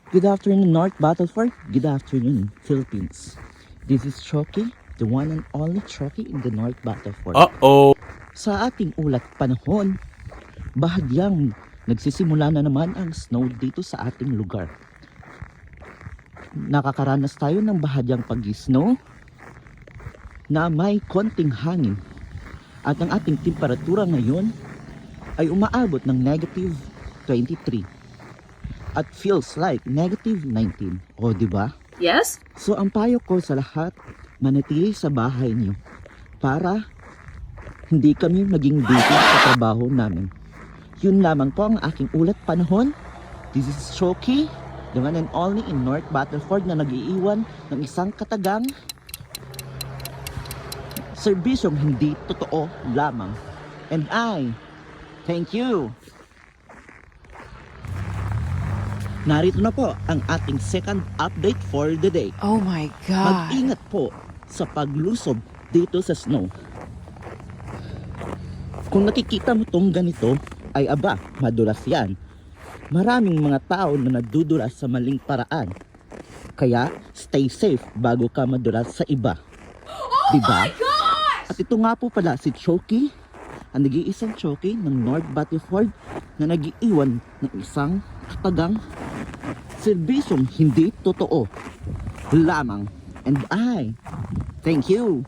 Good afternoon, North Battleford. Good afternoon, Philippines. This is Chucky, the one and only Chucky in the North Battleford. Uh-oh. Sa ating ulat panahon, bahagyang nagsisimula na naman ang snow dito sa ating lugar. Nakakaranas tayo ng bahagyang pag-snow na may konting hangin. At ang ating temperatura ngayon ay umaabot ng negative 23. At feels like negative 19. O, di ba? Yes? So, ang payo ko sa lahat, manatili sa bahay niyo para hindi kami maging busy sa trabaho namin. Yun lamang po ang aking ulat panahon. This is Shoki, the one and only in North Battleford na nag-iiwan ng isang katagang serbisyong hindi totoo lamang. And I thank you. Narito na po ang ating second update for the day. Oh my God. Mag-ingat po sa paglusob dito sa snow. Kung nakikita mo tong ganito, ay aba, madulas yan. Maraming mga tao na nadudulas sa maling paraan. Kaya, stay safe bago ka madulas sa iba. Diba? At ito nga po pala si Chucky, ang nag-iisang Chucky ng North Battleford na nag-iiwan ng isang katagang serbisyong hindi totoo lamang. And I thank you.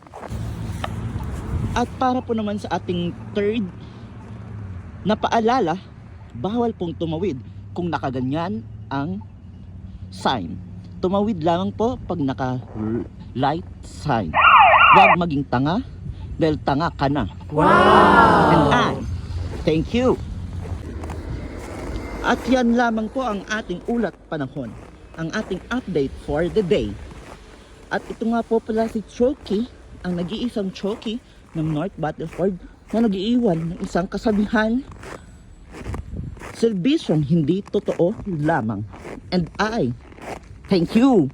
At para po naman sa ating third na paalala, bawal pong tumawid kung nakaganyan ang sign. Tumawid lamang po pag naka light sign. Huwag maging tanga dahil tanga ka na. Wow! And I thank you. At yan lamang po ang ating ulat panahon, ang ating update for the day. At ito nga po pala si Chucky, ang nag-iisang Chucky ng North Battleford na nag-iiwan ng isang kasabihan, serbisyong hindi totoo lamang. And I thank you.